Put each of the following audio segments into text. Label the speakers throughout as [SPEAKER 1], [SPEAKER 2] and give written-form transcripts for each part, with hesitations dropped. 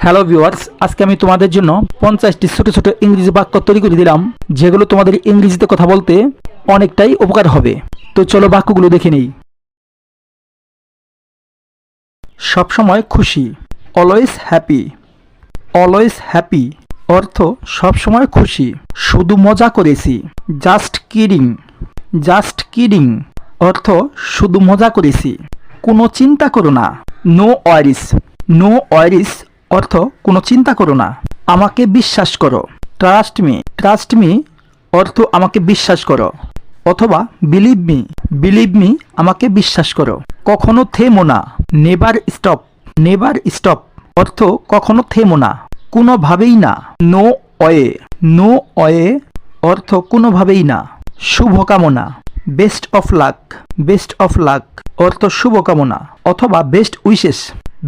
[SPEAKER 1] Hello viewers, আজকে আমি তোমাদের জন্য 50টি ছোট ছোট ইংরেজি বাক্য তৈরি করে দিলাম, যেগুলো তোমাদের ইংরেজিতে কথা বলতে অনেকটাই উপকার হবে। তো চলো বাক্যগুলো দেখে নেই। সবসময় খুশি, অলওয়েজ হ্যাপি। অলওয়েজ হ্যাপি অর্থ সবসময় খুশি। শুধু মজা করেছি, জাস্ট কিডিং। জাস্ট কিডিং অর্থ শুধু মজা করেছি। কোনো চিন্তা করো না, নো ওয়ারিস। নো ওয়ারিস অর্থ কোনো চিন্তা করো না। আমাকে বিশ্বাস করো, ট্রাস্ট মি। ট্রাস্ট মি অর্থ আমাকে বিশ্বাস করো, অথবা বিলিভ মি। বিলিভ মি আমাকে বিশ্বাস করো। কখনো থেমো না, নেভার স্টপ। নেভার স্টপ অর্থ কখনো থেমো না, কোনোভাবেই না। No way. নো ওয়ে অর্থ কোনোভাবেই না। শুভকামনা, best of luck. Best of luck অর্থ শুভকামনা, অথবা বেস্ট উইশেস।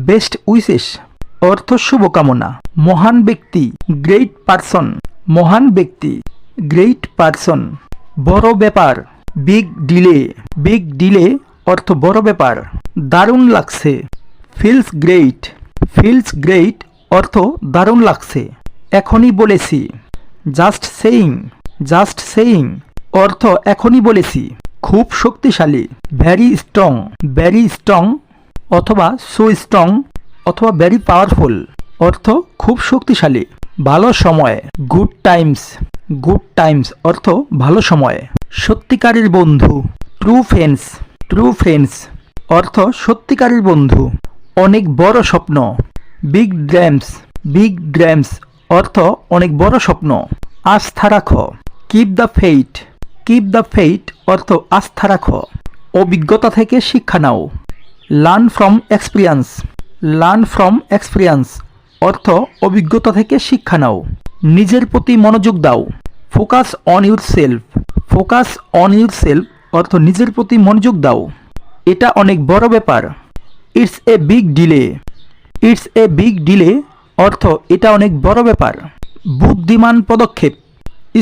[SPEAKER 1] বেস্ট উইশেস অর্থ শুভকামনা। মহান ব্যক্তি, গ্রেট পারসন। মহান ব্যক্তি, গ্রেট পারসন। বড় ব্যাপার, বিগ ডিলে। বিগ ডিলে অর্থ বড় ব্যাপার। দারুণ লাগছে, ফিলস গ্রেট। ফিলস গ্রেট অর্থ দারুণ লাগছে। এখনই বলেছি, জাস্ট সেইং। জাস্ট সেইং অর্থ এখনই বলেছি। খুব শক্তিশালী, ভ্যারি স্ট্রং। ভ্যারি স্ট্রং অথবা সো স্ট্রং অথবা ভ্যারি পাওয়ারফুল অর্থ খুব শক্তিশালী। ভালো সময়, গুড টাইমস। গুড টাইমস অর্থ ভালো সময়। সত্যিকারের বন্ধু, ট্রু ফ্রেন্ডস। ট্রু ফ্রেন্ডস অর্থ সত্যিকারের বন্ধু। অনেক বড় স্বপ্ন, বিগ ড্রিমস। বিগ ড্রিমস অর্থ অনেক বড় স্বপ্ন। আস্থা রাখো, keep the faith. Keep the faith অর্থ আস্থা রাখো। অভিজ্ঞতা থেকে শিক্ষা নাও, learn from experience. Learn from experience অর্থ অভিজ্ঞতা থেকে শিক্ষা নাও। নিজের প্রতি মনোযোগ দাও, focus on your self. Focus on your self অর্থ নিজের প্রতি মনোযোগ দাও। এটা অনেক বড় ব্যাপার, it's a big deal. It's a big deal অর্থ এটা অনেক বড় ব্যাপার। বুদ্ধিমান পদক্ষেপ,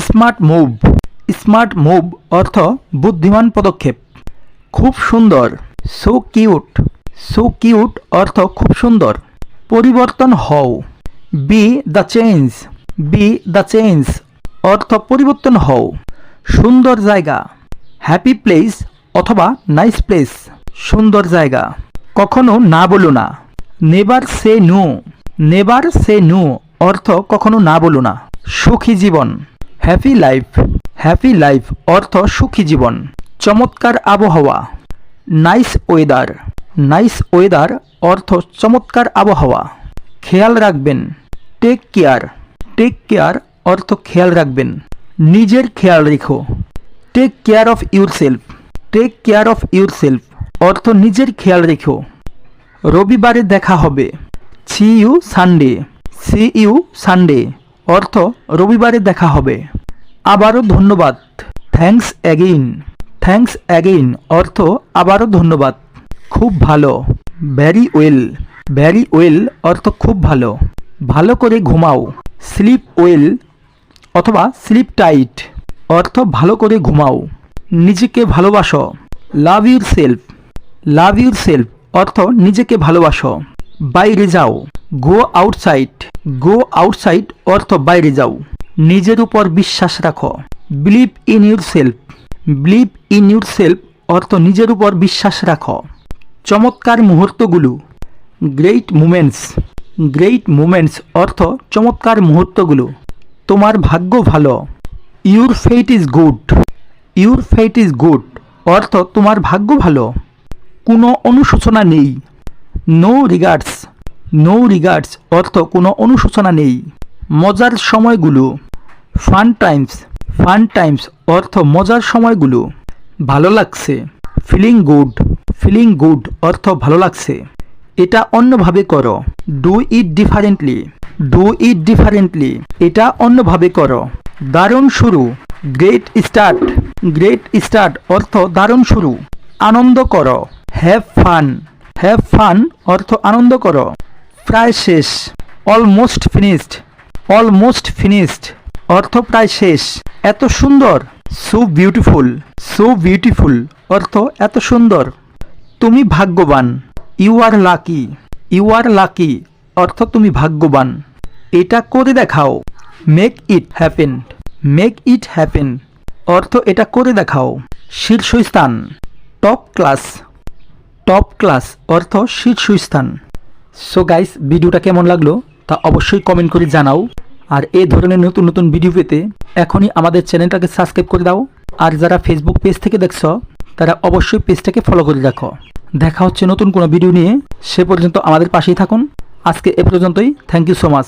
[SPEAKER 1] স্মার্ট মুভ। স্মার্ট মুভ অর্থ বুদ্ধিমান পদক্ষেপ। খুব সুন্দর, সো কিউট। সো কিউট অর্থ খুব সুন্দর। পরিবর্তন হও, be the change. Be the change অর্থ পরিবর্তন হও। সুন্দর জায়গা, হ্যাপি প্লেস অথবা নাইস প্লেস। সুন্দর জায়গা। কখনো না বলো না, never say no. Never say no অর্থ কখনো না বলো না। সুখী জীবন, হ্যাপি লাইফ। হ্যাপি লাইফ অর্থ সুখী জীবন। চমৎকার আবহাওয়া, নাইস ওয়েদার। নাইস ওয়েদার অর্থ চমৎকার আবহাওয়া। খেয়াল রাখবেন, টেক কেয়ার। টেক কেয়ার অর্থ খেয়াল রাখবেন। নিজের খেয়াল রেখো, take care of yourself. Take care of your self অর্থ নিজের খেয়াল রেখো। রবিবারে দেখা হবে, see you Sunday. See you Sunday অর্থ রবিবারে দেখা হবে। আবারও ধন্যবাদ, থ্যাঙ্কস অ্যাগেইন। থ্যাঙ্কস অ্যাগেইন অর্থ আবারও ধন্যবাদ। খুব ভালো, ভ্যারি ওয়েল। ভ্যারি ওয়েল অর্থ খুব ভালো। ভালো করে ঘুমাও, স্লিপ ওয়েল অথবা স্লিপ টাইট অর্থ ভালো করে ঘুমাও। নিজেকে ভালোবাসো, love your self. Love your self অর্থ নিজেকে ভালোবাসো। বাইরে যাও, গো আউটসাইড। গো আউটসাইড অর্থ বাইরে যাও। নিজের উপর বিশ্বাস রাখো, believe in your self. Believe in your self অর্থ নিজের উপর বিশ্বাস রাখো। চমৎকার মুহূর্তগুলো, গ্রেট মুমেন্টস। গ্রেট মুমেন্টস অর্থ চমৎকার মুহূর্তগুলো। তোমার ভাগ্য ভালো, your fate is good. Your fate is good অর্থ তোমার ভাগ্য ভালো। কোনো অনুশোচনা নেই, নো রিগার্ডস। নো রিগার্ডস অর্থ কোনো অনুশোচনা নেই। মজার সময়গুলো, ফান টাইমস। ফান টাইমস অর্থ মজার সময়গুলো। ভালো লাগছে, ফিলিং গুড। ফিলিং গুড অর্থ ভালো লাগছে। এটা অন্যভাবে করো, do it differently. Do it differently এটা অন্যভাবে করো। দারুণ শুরু, গ্রেট স্টার্ট। গ্রেট স্টার্ট অর্থ দারুণ শুরু। আনন্দ করো, হ্যাভ ফান। হ্যাভ ফান অর্থ আনন্দ করো। প্রায় শেষ, অলমোস্ট ফিনিশড। অলমোস্ট ফিনিশড অর্থ প্রায় শেষ। এত সুন্দর, সো বিউটিফুল। সো বিউটিফুল অর্থ এত সুন্দর। তুমি ভাগ্যবান, you are lucky. You are lucky অর্থ তুমি ভাগ্যবান। এটা করে দেখাও, make it happen. Make it happen অর্থ এটা করে দেখাও। শীর্ষস্থান, টপ ক্লাস। টপ ক্লাস অর্থ শীর্ষস্থান। সো গাইস, ভিডিওটা কেমন লাগলো তা অবশ্যই কমেন্ট করে জানাও। আর এই ধরনের নতুন নতুন ভিডিও পেতে এখনই আমাদের চ্যানেলটাকে সাবস্ক্রাইব করে দাও। আর যারা ফেসবুক পেজ থেকে দেখছো তারা অবশ্যই পেজটাকে ফলো করে রাখো। দেখা হচ্ছে নতুন কোনো ভিডিও নিয়ে, সে পর্যন্ত আমাদের পাশেই থাকুন। আজকে এ পর্যন্তই। Thank you so much.